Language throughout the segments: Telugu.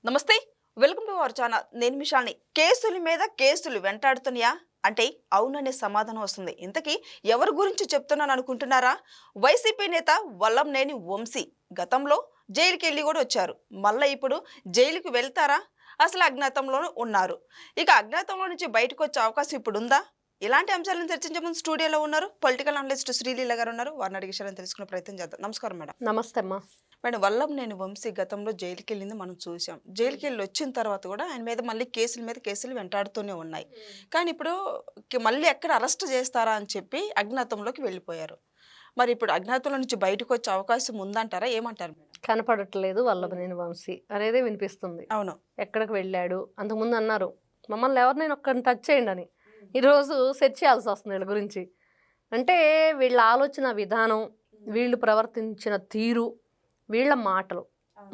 నమస్తే. Welcome to our channel. నేను మిషాల్ని. కేసుల మీద కేసులు వెంటాడుతున్నాయా అంటే అవుననే సమాధానం వస్తుంది. ఇంతకీ ఎవరి గురించి చెప్తున్నాను అనుకుంటున్నారా? వైసీపీ నేత వల్లంనేని వంశీ గతంలో జైలుకి వెళ్ళి కూడా వచ్చారు. మళ్ళీ ఇప్పుడు జైలుకి వెళ్తారా? అసలు అజ్ఞాతంలోనే ఉన్నారు. ఇక అజ్ఞాతంలో నుంచి బయటకు వచ్చే అవకాశం ఇప్పుడు ఉందా? ఇలాంటి అంశాలను చర్చించే ముందు స్టూడియోలో ఉన్నారు పొలిటికల్ అనలిస్ట్ శ్రీలీల గారు ఉన్నారు. వారిని అడిగే విషయాలను తెలుసుకునే ప్రయత్నం చేద్దాం. నమస్కారం మేడం. నమస్తే అమ్మా. మేడం, వల్లంనేని వంశీ గతంలో జైలుకి వెళ్ళింది మనం చూసాం. జైలుకి వెళ్ళి వచ్చిన తర్వాత కూడా ఆయన మీద మళ్ళీ కేసుల మీద కేసులు వెంటాడుతూనే ఉన్నాయి. కానీ ఇప్పుడు మళ్ళీ ఎక్కడ అరెస్ట్ చేస్తారా అని చెప్పి అజ్ఞాతంలోకి వెళ్ళిపోయారు. మరి ఇప్పుడు అజ్ఞాతంలో నుంచి బయటకు వచ్చే అవకాశం ఉందంటారా? ఏమంటారు మేడం? కనపడట్లేదు వల్లభనేని వంశీ అనేది వినిపిస్తుంది. అవును. ఎక్కడికి వెళ్ళాడు? అంతకుముందు అన్నారు మమ్మల్ని ఎవరినైనా ఒక్కరిని టచ్ చేయండి అని. ఈరోజు సెర్చ్ చేయాల్సి వస్తుంది వీళ్ళ గురించి. అంటే వీళ్ళ ఆలోచన విధానం, వీళ్ళు ప్రవర్తించిన తీరు, వీళ్ళ మాటలు,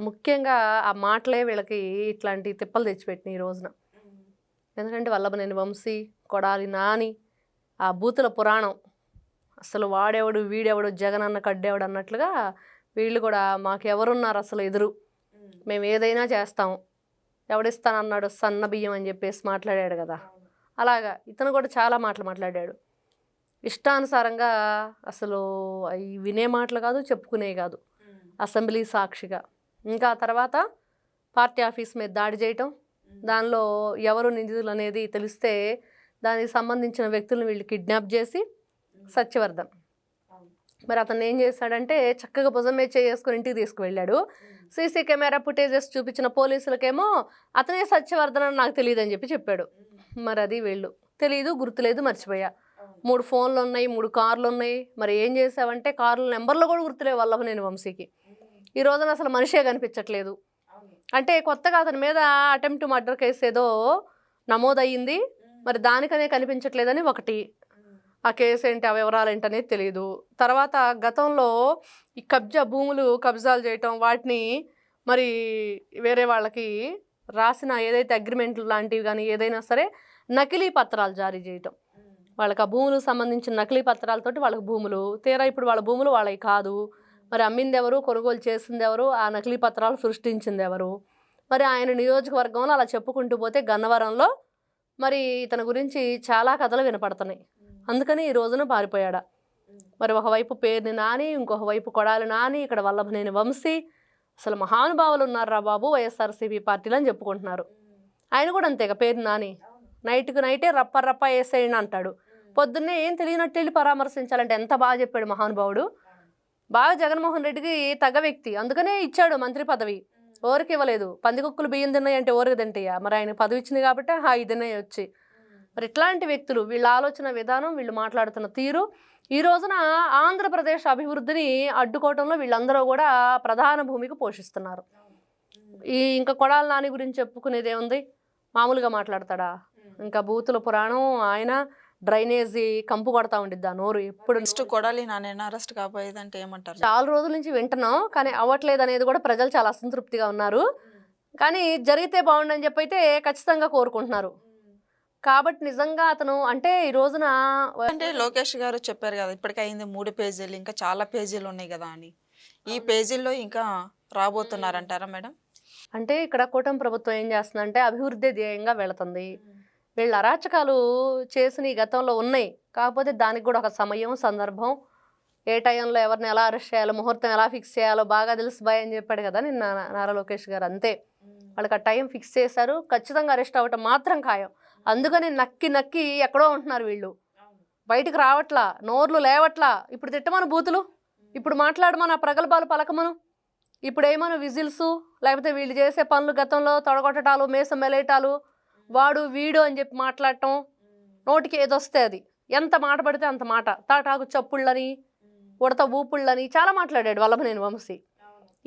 ముఖ్యంగా ఆ మాటలే వీళ్ళకి ఇట్లాంటి తిప్పలు తెచ్చిపెట్టినాయి ఈ రోజున. ఎందుకంటే వల్లభనేని వంశీ, కొడాలి నాని, ఆ బూతుల పురాణం, అసలు వాడెవడు వీడెవడు జగనన్న కడ్డేవాడు అన్నట్లుగా వీళ్ళు కూడా మాకు ఎవరున్నారు అసలు ఎదురు, మేము ఏదైనా చేస్తాం, ఎవడిస్తానన్నాడు సన్న బియ్యం అని చెప్పేసి మాట్లాడాడు కదా. అలాగా ఇతను కూడా చాలా మాటలు మాట్లాడాడు. ఇష్టానుసారంగా అసలు అవి వినే మాటలు కాదు, చెప్పుకునే కాదు. అసెంబ్లీ సాక్షిగా ఇంకా తర్వాత పార్టీ ఆఫీస్ మీద దాడి చేయటం, దానిలో ఎవరు నిందితులు అనేది తెలిస్తే దానికి సంబంధించిన వ్యక్తులను వీళ్ళు కిడ్నాప్ చేసి సత్యవర్ధన్ మరి అతను ఏం చేశాడంటే చక్కగా భుజం మీద చేసుకుని ఇంటికి తీసుకువెళ్ళాడు. సీసీ కెమెరా ఫుటేజెస్ చూపించిన పోలీసులకేమో అతనే సత్యవర్ధన్ అని నాకు తెలియదు అని చెప్పాడు. మరి అది వీళ్ళు తెలీదు, గుర్తులేదు, మర్చిపోయా. 3 ఫోన్లు ఉన్నాయి, 3 కార్లు ఉన్నాయి. మరి ఏం చేసావంటే కార్ల నెంబర్లు కూడా గుర్తులేవు వల్లభనేని వంశీకి. ఈ రోజున అసలు మనిషే కనిపించట్లేదు. అంటే కొత్తగా అతని మీద అటెంప్ట్ మర్డర్ కేసు ఏదో నమోదయ్యింది, మరి దానికనే కనిపించట్లేదని ఒకటి. ఆ కేసు ఏంటి, ఆ వివరాలు ఏంటనేది తెలియదు. తర్వాత గతంలో ఈ భూములు కబ్జాలు చేయటం, వాటిని మరి వేరే వాళ్ళకి రాసిన ఏదైతే అగ్రిమెంట్లు లాంటివి కానీ ఏదైనా సరే నకిలీ పత్రాలు జారీ చేయటం, వాళ్ళకి ఆ భూములకు సంబంధించిన నకిలీ పత్రాలతోటి వాళ్ళకి భూములు, తీరా ఇప్పుడు వాళ్ళ భూములు వాళ్ళవి కాదు. మరి అమ్మింది ఎవరు, కొనుగోలు చేసింది ఎవరు, ఆ నకిలీ పత్రాలు సృష్టించింది ఎవరు? మరి ఆయన నియోజకవర్గంలో అలా చెప్పుకుంటూ పోతే గన్నవరంలో మరి ఇతని గురించి చాలా కథలు వినపడుతున్నాయి. అందుకని ఈ రోజున పారిపోయాడా. మరి ఒకవైపు పేరుని నాని, ఇంకొక వైపు కొడాలి నాని, ఇక్కడ వల్లభనేని వంశీ, అసలు మహానుభావులు ఉన్నారా బాబు వైఎస్ఆర్సీపీ పార్టీలు అని చెప్పుకుంటున్నారు. ఆయన కూడా అంతేగా పేరుని నాని, నైట్కి నైటే రప్ప రప్ప వేసేయండి అంటాడు. పొద్దున్నే ఏం తెలియనట్టు వెళ్ళి పరామర్శించాలంటే ఎంత బాగా చెప్పాడు మహానుభావుడు. బాగా జగన్మోహన్ రెడ్డికి తగ్గ వ్యక్తి, అందుకనే ఇచ్చాడు మంత్రి పదవి. ఓరికి ఇవ్వలేదు. పందికొక్కులు బియ్యం తిన్నాయి అంటే ఓరికి తింటాయా? మరి ఆయన పదవి ఇచ్చింది కాబట్టి ఇదనే వచ్చి. మరి ఇట్లాంటి వ్యక్తులు, వీళ్ళ ఆలోచన విధానం, వీళ్ళు మాట్లాడుతున్న తీరు ఈ రోజున ఆంధ్రప్రదేశ్ అభివృద్ధిని అడ్డుకోవటంలో వీళ్ళందరూ కూడా ప్రధాన భూమిక పోషిస్తున్నారు. ఇంకా కొడాలి నాని గురించి చెప్పుకునేది ఏముంది, మామూలుగా మాట్లాడతాడా? ఇంకా బూతుల పురాణం, ఆయన డ్రైనేజీ కంపు కొడతా ఉండిద్దా నోరు ఎప్పుడు. కొడాలి నానేనా అరెస్ట్ కాబోయేదంటే ఏమంటారు? చాలా రోజుల నుంచి వింటున్నాం, కానీ అవ్వట్లేదు అనేది కూడా ప్రజలు చాలా అసంతృప్తిగా ఉన్నారు. కానీ జరిగితే బాగుండని చెప్పి అయితే ఖచ్చితంగా కోరుకుంటున్నారు. కాబట్టి నిజంగా అతను అంటే ఈ రోజున అంటే లోకేష్ గారు చెప్పారు కదా, ఇప్పటికే అయింది 3 పేజీలు, ఇంకా చాలా పేజీలు ఉన్నాయి కదా అని. ఈ పేజీల్లో ఇంకా రాబోతున్నారంటారా మేడం? అంటే ఇక్కడ కూటమి ప్రభుత్వం ఏం చేస్తుందంటే అభివృద్ధి ధ్యేయంగా వెళుతుంది. వీళ్ళ అరాచకాలు చేసిన ఈ గతంలో ఉన్నాయి, కాకపోతే దానికి కూడా ఒక సమయం, సందర్భం, ఏ టైంలో ఎవరిని ఎలా అరెస్ట్ చేయాలో, ముహూర్తం ఎలా ఫిక్స్ చేయాలో బాగా తెలుసు బాయ్ అని చెప్పాడు కదా నిన్న నారా లోకేష్ గారు. అంతే, వాళ్ళకి ఆ టైం ఫిక్స్ చేశారు. ఖచ్చితంగా అరెస్ట్ అవ్వటం మాత్రం ఖాయం. అందుకని నక్కి నక్కి ఎక్కడో ఉంటున్నారు వీళ్ళు, బయటకు రావట్లా, నోర్లు లేవట్లా. ఇప్పుడు తిట్టమను బూతులు, ఇప్పుడు మాట్లాడమను, ఆ ప్రగల్భాలు పలకమను, ఇప్పుడు ఏమను విజిల్స్, లేకపోతే వీళ్ళు చేసే పనులు గతంలో తొడగొట్టడాలు, మేసం మెలేటాలు, వాడు వీడు అని చెప్పి మాట్లాడటం, నోటికి ఏదొస్తే అది, ఎంత మాట పడితే అంత మాట, తాటాకు చప్పుళ్ళని, ఉడత ఊపుళ్ళని చాలా మాట్లాడాడు వల్లభనేని వంశీ.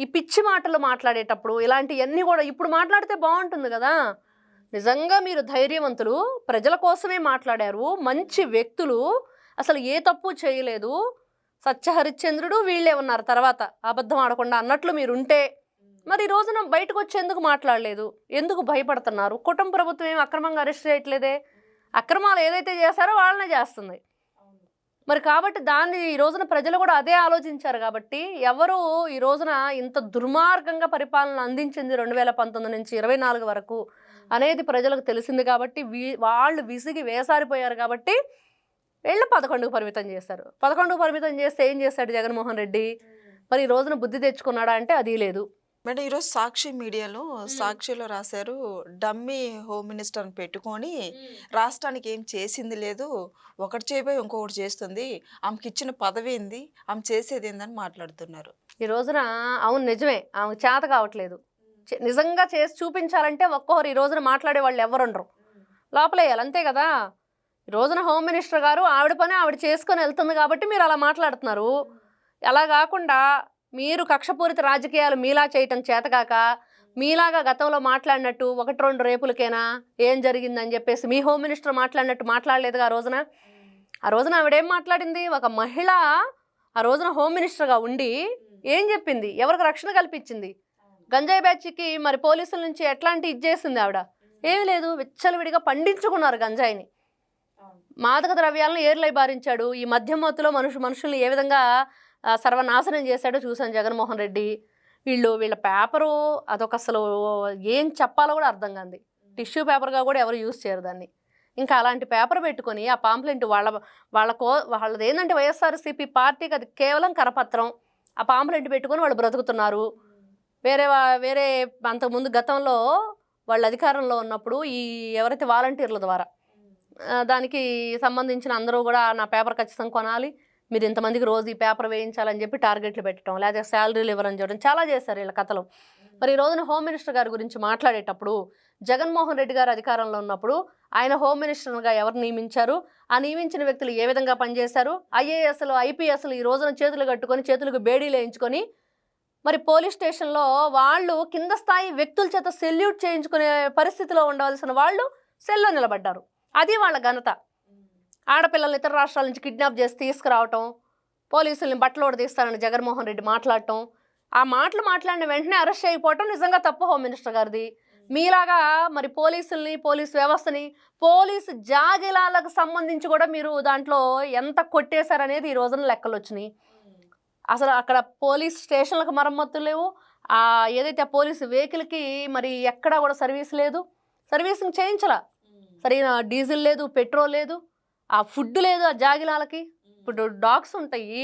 ఈ పిచ్చి మాటలు మాట్లాడేటప్పుడు ఇలాంటివన్నీ కూడా ఇప్పుడు మాట్లాడితే బాగుంటుంది కదా. నిజంగా మీరు ధైర్యవంతులు, ప్రజల కోసమే మాట్లాడారు, మంచి వ్యక్తులు, అసలు ఏ తప్పు చేయలేదు, సత్యహరిశ్చంద్రుడు వీళ్ళే ఉన్నారు తర్వాత అబద్ధం ఆడకుండా అన్నట్లు మీరుంటే మరి ఈ రోజున బయటకు వచ్చి ఎందుకు మాట్లాడలేదు? ఎందుకు భయపడుతున్నారు? కుటుంబ ప్రభుత్వం ఏం అక్రమంగా అరెస్ట్ చేయట్లేదే, అక్రమాలు ఏదైతే చేశారో వాళ్ళనే చేస్తుంది. మరి కాబట్టి దాన్ని ఈ రోజున ప్రజలు కూడా అదే ఆలోచించారు కాబట్టి ఎవరు ఈ రోజున ఇంత దుర్మార్గంగా పరిపాలన అందించింది 2019 నుంచి 24 వరకు అనేది ప్రజలకు తెలిసింది కాబట్టి వాళ్ళు విసిగి వేసారిపోయారు కాబట్టి వీళ్ళు 11కు పరిమితం చేశారు. 11కు పరిమితం చేస్తే ఏం చేశాడు జగన్మోహన్ రెడ్డి? మరి ఈ రోజున బుద్ధి తెచ్చుకున్నాడా అంటే అది లేదు. మేడం ఈరోజు సాక్షి మీడియాలో సాక్షిలో రాశారు, డమ్మీ హోమ్ మినిస్టర్ని పెట్టుకొని రాష్ట్రానికి ఏం చేసింది లేదు, ఒకటి చేయబోయి ఇంకొకటి చేస్తుంది, ఆమెకి ఇచ్చిన పదవి ఏంది, ఆమె చేసేది ఏందని మాట్లాడుతున్నారు. ఈ రోజున అవును నిజమే, ఆమెకు చేత కావట్లేదు. నిజంగా చేసి చూపించాలంటే ఒక్కొక్కరు ఈ రోజున మాట్లాడే వాళ్ళు ఎవరుండరు, లోపలేయాలి అంతే కదా. ఈ రోజున హోమ్ మినిస్టర్ గారు ఆవిడ పని ఆవిడ చేసుకొని వెళ్తుంది కాబట్టి మీరు అలా మాట్లాడుతున్నారు. అలా కాకుండా మీరు కక్షపూరిత రాజకీయాలు మీలా చేయటం చేతకాక మీలాగా గతంలో మాట్లాడినట్టు 1-2 రేపులకేనా ఏం జరిగిందని చెప్పేసి మీ హోమ్ మినిస్టర్ మాట్లాడినట్టు మాట్లాడలేదుగా ఆ రోజున. ఆ రోజున ఆవిడేం మాట్లాడింది? ఒక మహిళ ఆ రోజున హోమ్ మినిస్టర్గా ఉండి ఏం చెప్పింది? ఎవరికి రక్షణ కల్పించింది? గంజాయి బ్యాచ్కి మరి పోలీసుల నుంచి ఎట్లాంటి ఇచ్చేసింది ఆవిడ? ఏమీ లేదు, విచ్చలవిడిగా పండించుకున్నారు గంజాయిని. మాదక ద్రవ్యాలను ఏర్లై బారించాడు. ఈ మధ్యమత్తులో మనుషుల్ని ఏ విధంగా సర్వనాశనం చేశాడో చూసాను జగన్మోహన్ రెడ్డి. వీళ్ళ పేపరు అదొక అసలు ఏం చెప్పాలో కూడా అర్థం కాదు. టిష్యూ పేపర్గా కూడా ఎవరు యూజ్ చేయరు దాన్ని. ఇంకా అలాంటి పేపర్ పెట్టుకొని ఆ పాంప్లెంట్ వాళ్ళది ఏంటంటే వైఎస్ఆర్సీపీ పార్టీకి అది కేవలం కరపత్రం. ఆ పాంప్లెంట్ పెట్టుకొని వాళ్ళు బ్రతుకుతున్నారు. వేరే అంతకుముందు గతంలో వాళ్ళు అధికారంలో ఉన్నప్పుడు ఈ ఎవరైతే వాలంటీర్ల ద్వారా దానికి సంబంధించిన అందరూ కూడా నా పేపర్ ఖచ్చితంగా కొనాలి, మీరు ఇంతమందికి రోజు ఈ పేపర్ వేయించాలని చెప్పి టార్గెట్లు పెట్టడం, లేదా శాలరీలు ఇవ్వరని చెప్పడం చాలా చేశారు వీళ్ళ కథలు. మరి ఈ రోజున హోమ్ మినిస్టర్ గారి గురించి మాట్లాడేటప్పుడు జగన్మోహన్ రెడ్డి గారు అధికారంలో ఉన్నప్పుడు ఆయన హోమ్ మినిస్టర్గా ఎవరు నియమించారు, ఆ నియమించిన వ్యక్తులు ఏ విధంగా పనిచేశారు, ఐఏఎస్లు ఐపీఎస్లు ఈ రోజున చేతులు కట్టుకొని చేతులకు బేడీలు వేయించుకొని మరి పోలీస్ స్టేషన్లో వాళ్ళు కింద స్థాయి వ్యక్తుల చేత సెల్యూట్ చేయించుకునే పరిస్థితిలో ఉండవలసిన వాళ్ళు సెల్లో నిలబడ్డారు. అది వాళ్ళ ఘనత. ఆడపిల్లల్ని ఇతర రాష్ట్రాల నుంచి కిడ్నాప్ చేసి తీసుకురావటం, పోలీసుల్ని బట్టలోడు తీస్తారని జగన్మోహన్ రెడ్డి మాట్లాడటం, ఆ మాటలు మాట్లాడిన వెంటనే అరెస్ట్ అయిపోవటం నిజంగా తప్పు హోమ్ మినిస్టర్ గారిది. మీలాగా మరి పోలీసుల్ని, పోలీస్ వ్యవస్థని, పోలీసు జాగిలాలకు సంబంధించి కూడా మీరు దాంట్లో ఎంత కొట్టేశారనేది ఈ రోజున లెక్కలు వచ్చినాయి. అసలు అక్కడ పోలీస్ స్టేషన్లకు మరమ్మతులు లేవు. ఏదైతే పోలీసు వెహికల్కి మరి ఎక్కడా కూడా సర్వీస్ లేదు, సర్వీసింగ్ చేయించాల, సరైన డీజిల్ లేదు, పెట్రోల్ లేదు, ఆ ఫుడ్ లేదు ఆ జాగిలాలకి. ఇప్పుడు డాగ్స్ ఉంటాయి,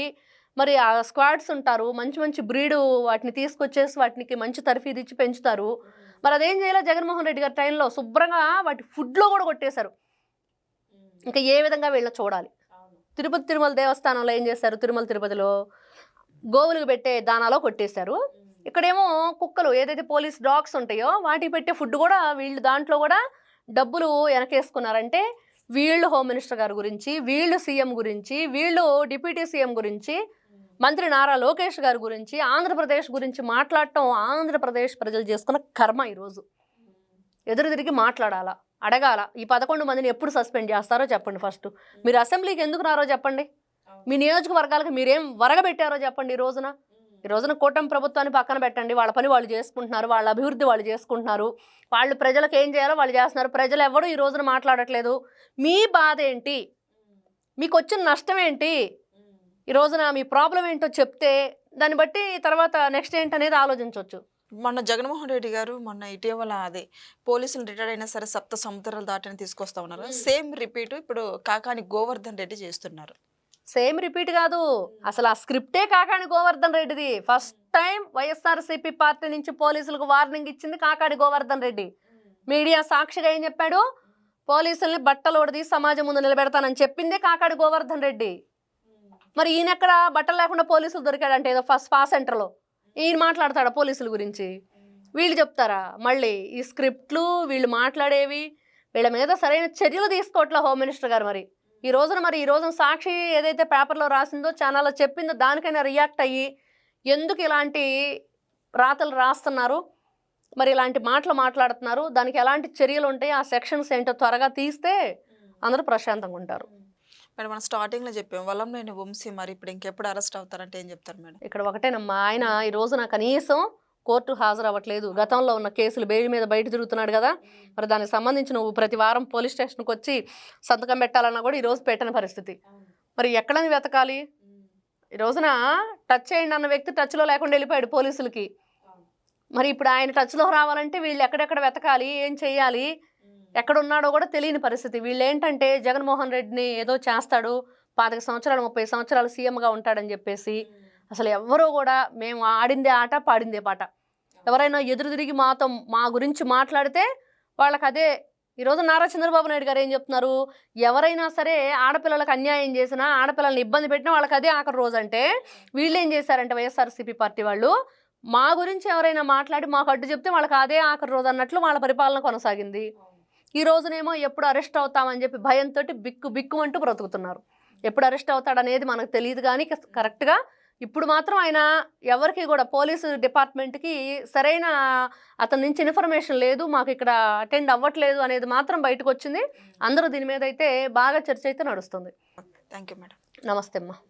మరి ఆ స్క్వాడ్స్ ఉంటారు, మంచి మంచి బ్రీడు వాటిని తీసుకొచ్చేసి వాటికి మంచి తర్ఫీదు ఇచ్చి పెంచుతారు. మరి అదేం చేయాలో జగన్మోహన్ రెడ్డి గారి టైంలో శుభ్రంగా వాటి ఫుడ్లో కూడా కొట్టేశారు. ఇంకా ఏ విధంగా వీళ్ళ చూడాలి. తిరుమల దేవస్థానంలో ఏం చేశారు? తిరుపతిలో గోవులకు పెట్టే దానాలో కొట్టేశారు. ఇక్కడేమో కుక్కలు ఏదైతే పోలీస్ డాగ్స్ ఉంటాయో వాటికి పెట్టే ఫుడ్ కూడా వీళ్ళు దాంట్లో కూడా డబ్బులు వెనకేసుకున్నారంటే వీళ్ళు హోమ్ మినిస్టర్ గారి గురించి, వీళ్ళు సీఎం గురించి, వీళ్ళు డిప్యూటీ సీఎం గురించి, మంత్రి నారా లోకేష్ గారి గురించి, ఆంధ్రప్రదేశ్ గురించి మాట్లాడటం ఆంధ్రప్రదేశ్ ప్రజలు చేసుకున్న కర్మ. ఈరోజు ఎదురు తిరిగి మాట్లాడాలా, అడగాల. ఈ 11 మందిని ఎప్పుడు సస్పెండ్ చేస్తారో చెప్పండి. ఫస్ట్ మీరు అసెంబ్లీకి ఎందుకు రారో చెప్పండి. మీ నియోజకవర్గాలకు మీరేం వరగబెట్టారో చెప్పండి. ఈ రోజున కూటమి ప్రభుత్వాన్ని పక్కన పెట్టండి. వాళ్ళ పని వాళ్ళు చేసుకుంటున్నారు, వాళ్ళ అభివృద్ధి వాళ్ళు చేసుకుంటున్నారు, వాళ్ళు ప్రజలకు ఏం చేయాలో వాళ్ళు చేస్తున్నారు. ప్రజలు ఎవరు ఈ రోజున మాట్లాడట్లేదు. మీ బాధ ఏంటి, మీకు వచ్చిన నష్టం ఏంటి, ఈ రోజున మీ ప్రాబ్లం ఏంటో చెప్తే దాన్ని బట్టి తర్వాత నెక్స్ట్ ఏంటనేది ఆలోచించవచ్చు. మొన్న జగన్మోహన్ రెడ్డి గారు ఇటీవల అదే పోలీసులు రిటైర్డ్ అయినా సరే సప్త సముద్రాలు దాటని తీసుకొస్తా ఉన్నారు. సేమ్ రిపీట్ ఇప్పుడు కాకాని గోవర్ధన్ రెడ్డి చేస్తున్నారు. సేమ్ రిపీట్ కాదు, అసలు ఆ స్క్రిప్టే కాకాని గోవర్ధన్ రెడ్డిది. ఫస్ట్ టైం వైఎస్ఆర్సీపీ పార్టీ నుంచి పోలీసులకు వార్నింగ్ ఇచ్చింది కాకాని గోవర్ధన్ రెడ్డి. మీడియా సాక్షిగా ఏం చెప్పాడు? పోలీసుల్ని బట్టలోడిది సమాజం ముందు నిలబెడతానని చెప్పిందే కాకాని గోవర్ధన్ రెడ్డి. మరి ఈయనెక్కడ బట్టలు లేకుండా పోలీసులు దొరికాడంటే ఏదో ఫస్ట్ స్పా సెంటర్లో ఈయన మాట్లాడతాడా పోలీసుల గురించి? వీళ్ళు చెప్తారా? మళ్ళీ ఈ స్క్రిప్ట్లు వీళ్ళు మాట్లాడేవి, వీళ్ళ మీద సరైన చర్యలు తీసుకోవట్లే హోమ్ మినిస్టర్ గారు. మరి ఈ రోజున సాక్షి ఏదైతే పేపర్లో రాసిందో, ఛానల్లో చెప్పిందో దానికైనా రియాక్ట్ అయ్యి ఎందుకు ఇలాంటి రాతలు రాస్తున్నారు, మరి ఇలాంటి మాటలు మాట్లాడుతున్నారు, దానికి ఎలాంటి చర్యలు ఉంటాయి, ఆ సెక్షన్స్ ఏంటో త్వరగా తీస్తే అందరూ ప్రశాంతంగా ఉంటారు. మేడం మనం స్టార్టింగ్లో చెప్పాం వల్లంనేని వంశీ మరి ఇప్పుడు ఇంకెప్పుడు అరెస్ట్ అవుతారంటే ఏం చెప్తారు మేడం? ఇక్కడ ఒకటేనమ్మా, ఆయన ఈ రోజున కనీసం కోర్టు హాజరు అవ్వట్లేదు. గతంలో ఉన్న కేసులు బెయిల్ మీద బయట తిరుగుతున్నాడు కదా, మరి దానికి సంబంధించి నువ్వు ప్రతి వారం పోలీస్ స్టేషన్కి వచ్చి సంతకం పెట్టాలన్నా కూడా ఈరోజు పెట్టని పరిస్థితి. మరి ఎక్కడని వెతకాలి? ఈ రోజున టచ్ చేయండి అన్న వ్యక్తి టచ్లో లేకుండా వెళ్ళిపోయాడు పోలీసులకి. మరి ఇప్పుడు ఆయన టచ్లో రావాలంటే వీళ్ళు ఎక్కడెక్కడ వెతకాలి, ఏం చేయాలి, ఎక్కడున్నాడో కూడా తెలియని పరిస్థితి. వీళ్ళు ఏంటంటే జగన్మోహన్ రెడ్డిని ఏదో చేస్తాడు, 25 సంవత్సరాలు 30 సంవత్సరాలు సీఎంగా ఉంటాడని చెప్పేసి అసలు ఎవ్వరూ కూడా మేము ఆడిందే ఆట పాడిందే పాట. ఎవరైనా ఎదురు తిరిగి మా గురించి మాట్లాడితే వాళ్ళకి అదే. ఈరోజు నారా చంద్రబాబు నాయుడు గారు ఏం చెప్తున్నారు, ఎవరైనా సరే ఆడపిల్లలకు అన్యాయం చేసినా ఆడపిల్లల్ని ఇబ్బంది పెట్టినా వాళ్ళకి అదే ఆఖరి రోజు. అంటే వీళ్ళు ఏం చేశారంటే వైఎస్ఆర్సీపీ పార్టీ వాళ్ళు మా గురించి ఎవరైనా మాట్లాడి మాకు అడ్డు చెప్తే వాళ్ళకి అదే ఆఖరి రోజు అన్నట్లు వాళ్ళ పరిపాలన కొనసాగింది. ఈ రోజునేమో ఎప్పుడు అరెస్ట్ అవుతామని చెప్పి భయంతో బిక్కుమంటూ బ్రతుకుతున్నారు. ఎప్పుడు అరెస్ట్ అవుతాడనేది మనకు తెలియదు, కానీ కరెక్ట్గా ఇప్పుడు మాత్రం ఆయన ఎవరికి కూడా పోలీసు డిపార్ట్మెంట్కి సరైన అతని నుంచి ఇన్ఫర్మేషన్ లేదు, మాకు ఇక్కడ అటెండ్ అవ్వట్లేదు అనేది మాత్రం బయటకు వచ్చింది. అందరూ దీని మీద అయితే బాగా చర్చ అయితే నడుస్తుంది. Thank you madam. నమస్తే అమ్మా.